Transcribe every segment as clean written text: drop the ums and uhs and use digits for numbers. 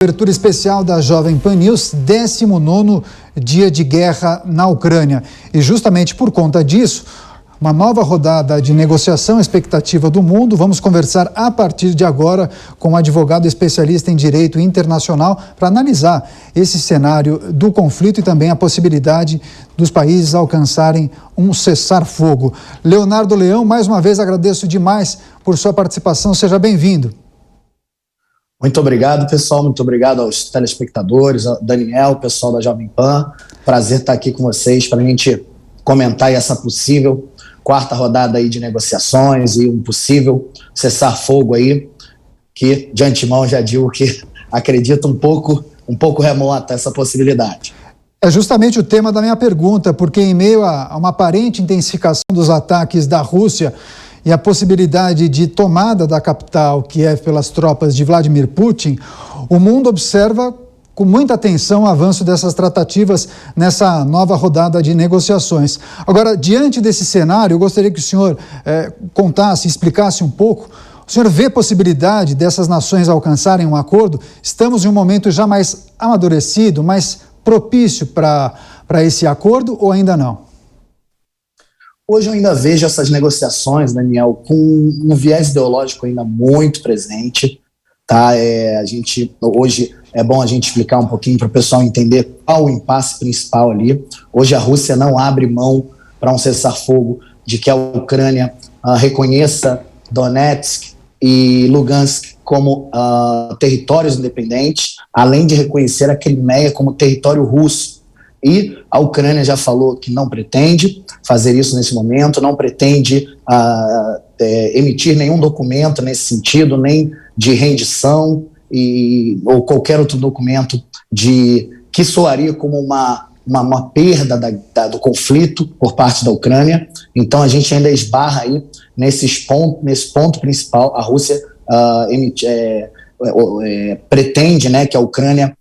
Cobertura especial da Jovem Pan News, 19º dia de guerra na Ucrânia. E justamente por conta disso, uma nova rodada de negociação, expectativa do mundo. Vamos conversar a partir de agora com um advogado especialista em direito internacional para analisar esse cenário do conflito e também a possibilidade dos países alcançarem um cessar-fogo. Leonardo Leão, mais uma vez agradeço demais por sua participação. Seja bem-vindo. Muito obrigado, pessoal. Muito obrigado aos telespectadores, ao Daniel, pessoal da Jovem Pan. Prazer estar aqui com vocês para a gente comentar essa possível quarta rodada aí de negociações e um possível cessar-fogo aí, que de antemão já digo que acredito um pouco remota essa possibilidade. É justamente o tema da minha pergunta, porque em meio a uma aparente intensificação dos ataques da Rússia e a possibilidade de tomada da capital Kiev pelas tropas de Vladimir Putin, o mundo observa com muita atenção o avanço dessas tratativas nessa nova rodada de negociações. Agora, diante desse cenário, eu gostaria que o senhor contasse, explicasse um pouco. O senhor vê possibilidade dessas nações alcançarem um acordo? Estamos em um momento já mais amadurecido, mais propício para esse acordo ou ainda não? Hoje eu ainda vejo essas negociações, Daniel, com um viés ideológico ainda muito presente. Tá? Hoje é bom a gente explicar um pouquinho para o pessoal entender qual o impasse principal ali. Hoje a Rússia não abre mão para um cessar-fogo de que a Ucrânia reconheça Donetsk e Lugansk como territórios independentes, além de reconhecer a Crimeia como território russo. E a Ucrânia já falou que não pretende fazer isso nesse momento, não pretende emitir nenhum documento nesse sentido, nem de rendição ou qualquer outro documento que soaria como uma perda do conflito por parte da Ucrânia. Então a gente ainda esbarra aí nesse ponto principal. A Rússia pretende, né, que a Ucrânia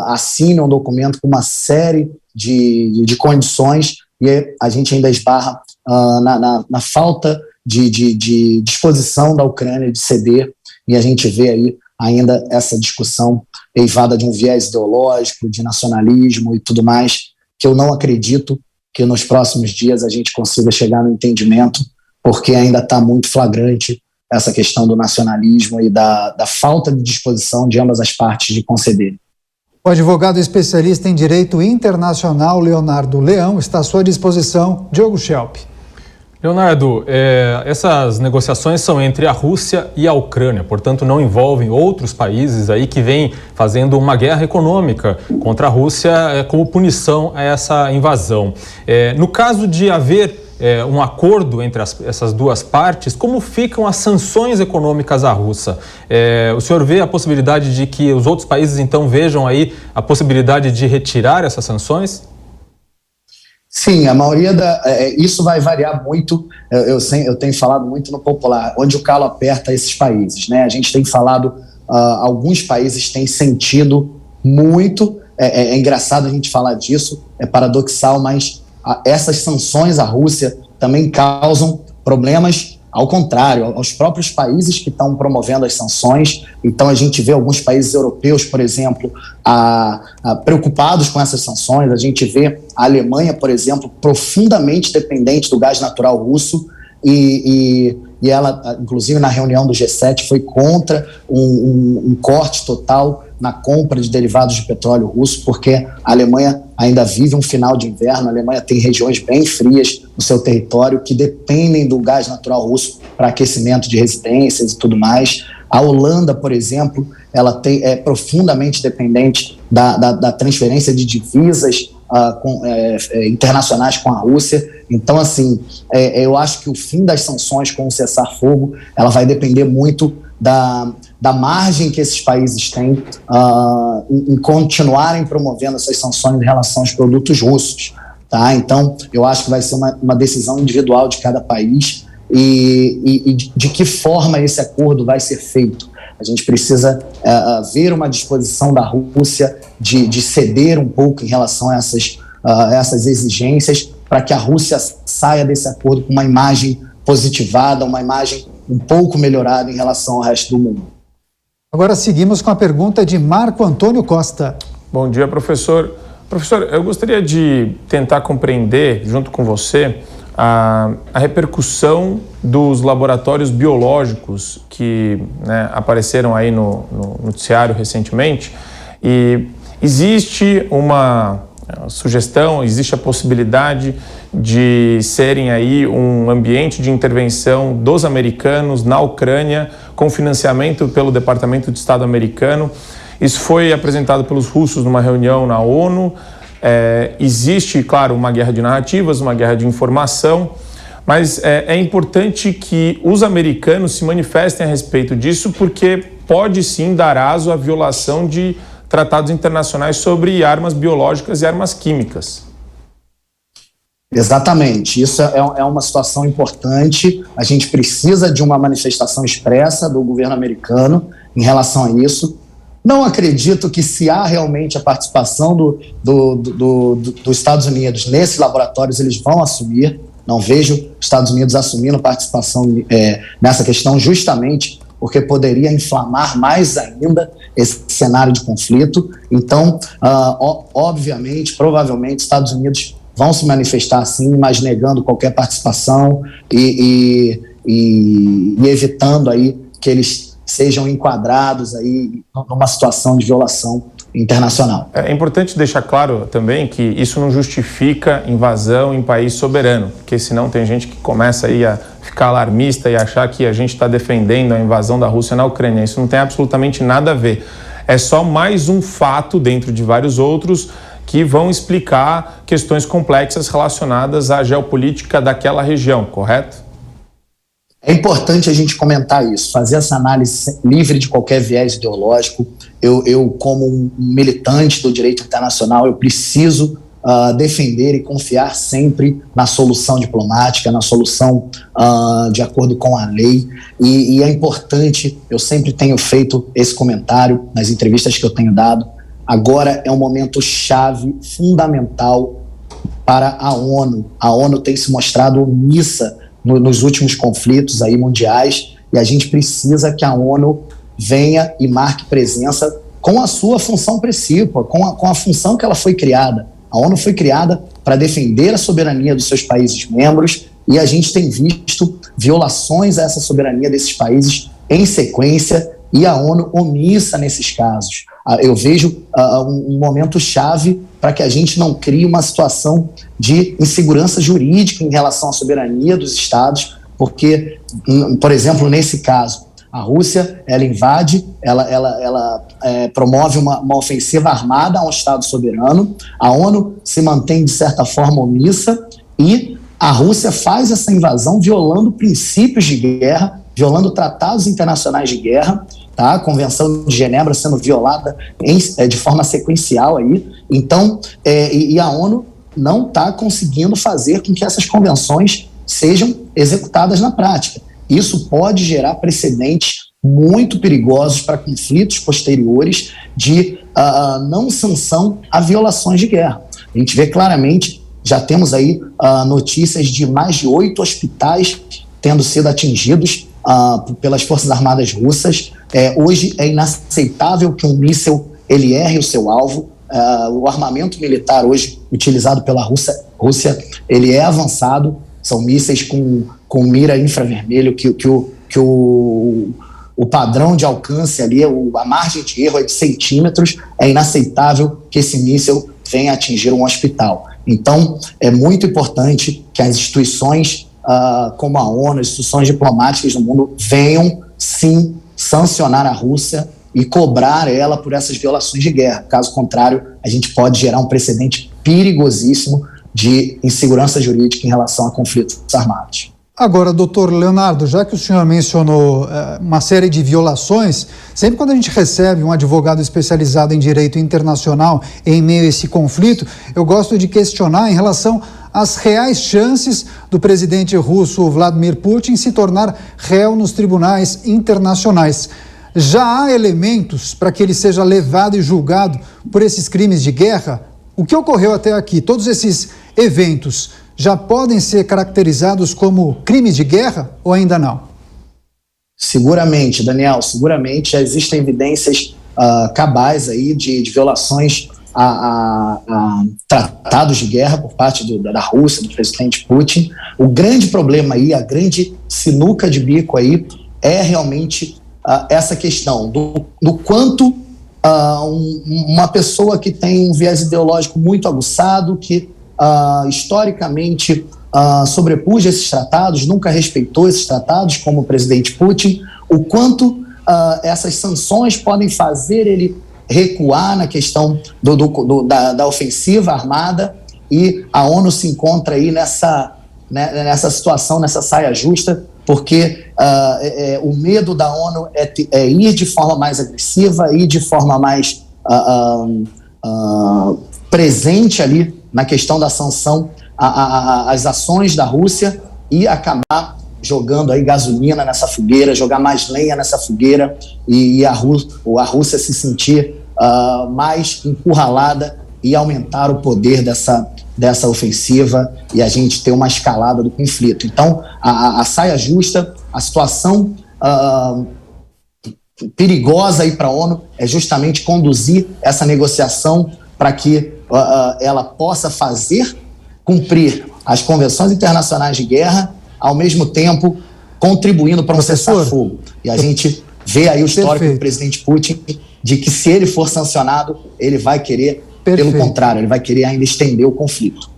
assine um documento com uma série de condições, e a gente ainda esbarra na falta de disposição da Ucrânia de ceder, e a gente vê aí ainda essa discussão eivada de um viés ideológico, de nacionalismo e tudo mais, que eu não acredito que nos próximos dias a gente consiga chegar no entendimento, porque ainda está muito flagrante essa questão do nacionalismo e da falta de disposição de ambas as partes de conceder. O advogado especialista em direito internacional, Leonardo Leão, está à sua disposição. Diogo Schelp. Leonardo, essas negociações são entre a Rússia e a Ucrânia, portanto não envolvem outros países aí que vêm fazendo uma guerra econômica contra a Rússia como punição a essa invasão. No caso de haver um acordo entre essas duas partes, como ficam as sanções econômicas à Rússia? O senhor vê a possibilidade de que os outros países então vejam aí a possibilidade de retirar essas sanções? Sim, a maioria isso vai variar muito. Eu tenho falado muito no popular, onde o calo aperta esses países, né? A gente tem falado, alguns países têm sentido muito, é engraçado a gente falar disso, é paradoxal, mas essas sanções à Rússia também causam problemas, ao contrário, aos próprios países que estão promovendo as sanções. Então a gente vê alguns países europeus, por exemplo, preocupados com essas sanções. A gente vê a Alemanha, por exemplo, profundamente dependente do gás natural russo, e ela, inclusive na reunião do G7, foi contra um corte total na compra de derivados de petróleo russo, porque a Alemanha ainda vive um final de inverno. A Alemanha tem regiões bem frias no seu território que dependem do gás natural russo para aquecimento de residências e tudo mais. A Holanda, por exemplo, ela é profundamente dependente da transferência de divisas internacionais com a Rússia. Então, assim, eu acho que o fim das sanções com o cessar-fogo, ela vai depender muito da margem que esses países têm em continuarem promovendo essas sanções em relação aos produtos russos. Tá? Então, eu acho que vai ser uma decisão individual de cada país e de que forma esse acordo vai ser feito. A gente precisa ver uma disposição da Rússia de ceder um pouco em relação a essas exigências, para que a Rússia saia desse acordo com uma imagem positivada, uma imagem um pouco melhorada em relação ao resto do mundo. Agora seguimos com a pergunta de Marco Antônio Costa. Bom dia, professor. Professor, eu gostaria de tentar compreender, junto com você, a repercussão dos laboratórios biológicos que, né, apareceram aí no noticiário recentemente. E existe uma sugestão, existe a possibilidade de serem aí um ambiente de intervenção dos americanos na Ucrânia com financiamento pelo Departamento de Estado americano. Isso foi apresentado pelos russos numa reunião na ONU. Existe, claro, uma guerra de narrativas, uma guerra de informação, mas é importante que os americanos se manifestem a respeito disso, porque pode sim dar aso à violação de tratados internacionais sobre armas biológicas e armas químicas. Exatamente, isso é uma situação importante. A gente precisa de uma manifestação expressa do governo americano em relação a isso. Não acredito que, se há realmente a participação dos Estados Unidos nesses laboratórios, eles vão assumir. Não vejo os Estados Unidos assumindo participação nessa questão, justamente porque poderia inflamar mais ainda esse cenário de conflito. Então, obviamente, provavelmente, os Estados Unidos vão se manifestar sim, mas negando qualquer participação e evitando aí que eles sejam enquadrados aí numa situação de violação internacional. É importante deixar claro também que isso não justifica invasão em país soberano, porque senão tem gente que começa aí a ficar alarmista e achar que a gente está defendendo a invasão da Rússia na Ucrânia. Isso não tem absolutamente nada a ver. É só mais um fato dentro de vários outros que vão explicar questões complexas relacionadas à geopolítica daquela região, correto? É importante a gente comentar isso, fazer essa análise livre de qualquer viés ideológico. Eu como um militante do direito internacional, eu preciso defender e confiar sempre na solução diplomática, na solução de acordo com a lei. E é importante, eu sempre tenho feito esse comentário nas entrevistas que eu tenho dado. Agora é um momento chave, fundamental para a ONU. A ONU tem se mostrado omissa nos últimos conflitos aí mundiais, e a gente precisa que a ONU venha e marque presença com a sua função principal, com a função que ela foi criada. A ONU foi criada para defender a soberania dos seus países membros, e a gente tem visto violações a essa soberania desses países em sequência, e a ONU omissa nesses casos. Eu vejo um momento chave para que a gente não crie uma situação de insegurança jurídica em relação à soberania dos estados, porque, por exemplo, nesse caso, a Rússia, ela invade, ela promove uma ofensiva armada a um estado soberano, a ONU se mantém, de certa forma, omissa, e a Rússia faz essa invasão violando princípios de guerra, violando tratados internacionais de guerra, tá? A Convenção de Genebra sendo violada de forma sequencial aí. Então, e a ONU não está conseguindo fazer com que essas convenções sejam executadas na prática. Isso pode gerar precedentes muito perigosos para conflitos posteriores de não sanção a violações de guerra. A gente vê claramente, já temos aí notícias de mais de 8 hospitais tendo sido atingidos pelas Forças Armadas russas. Hoje é inaceitável que um míssil ele erre o seu alvo. O armamento militar hoje utilizado pela Rússia ele é avançado, são mísseis com mira infravermelho, que o padrão de alcance ali, a margem de erro é de centímetros. É inaceitável que esse míssil venha atingir um hospital. Então, é muito importante que as instituições como a ONU, as instituições diplomáticas do mundo venham, sim, sancionar a Rússia e cobrar ela por essas violações de guerra. Caso contrário, a gente pode gerar um precedente perigosíssimo de insegurança jurídica em relação a conflitos armados. Agora, doutor Leonardo, já que o senhor mencionou uma série de violações, sempre quando a gente recebe um advogado especializado em direito internacional em meio a esse conflito, eu gosto de questionar em relação às reais chances do presidente russo Vladimir Putin se tornar réu nos tribunais internacionais. Já há elementos para que ele seja levado e julgado por esses crimes de guerra? O que ocorreu até aqui? Todos esses eventos já podem ser caracterizados como crimes de guerra ou ainda não? Seguramente, Daniel, seguramente já existem evidências cabais aí de violações a tratados de guerra por parte da Rússia, do presidente Putin. O grande problema aí, a grande sinuca de bico aí é realmente essa questão do quanto uma pessoa que tem um viés ideológico muito aguçado, que historicamente sobrepuja esses tratados, nunca respeitou esses tratados, como o presidente Putin, o quanto essas sanções podem fazer ele recuar na questão da ofensiva armada, e a ONU se encontra aí nessa situação, nessa saia justa, porque o medo da ONU é ir de forma mais agressiva, ir de forma mais presente ali na questão da sanção às ações da Rússia e acabar jogando aí gasolina nessa fogueira, jogar mais lenha nessa fogueira e a Rússia se sentir mais encurralada e aumentar o poder dessa ofensiva e a gente ter uma escalada do conflito. Então, a saia justa, a situação perigosa aí para a ONU é justamente conduzir essa negociação para que ela possa cumprir as convenções internacionais de guerra, ao mesmo tempo contribuindo para um cessar-fogo. E a gente vê aí o histórico do presidente Putin de que, se ele for sancionado, ele vai querer, pelo contrário, ele vai querer ainda estender o conflito.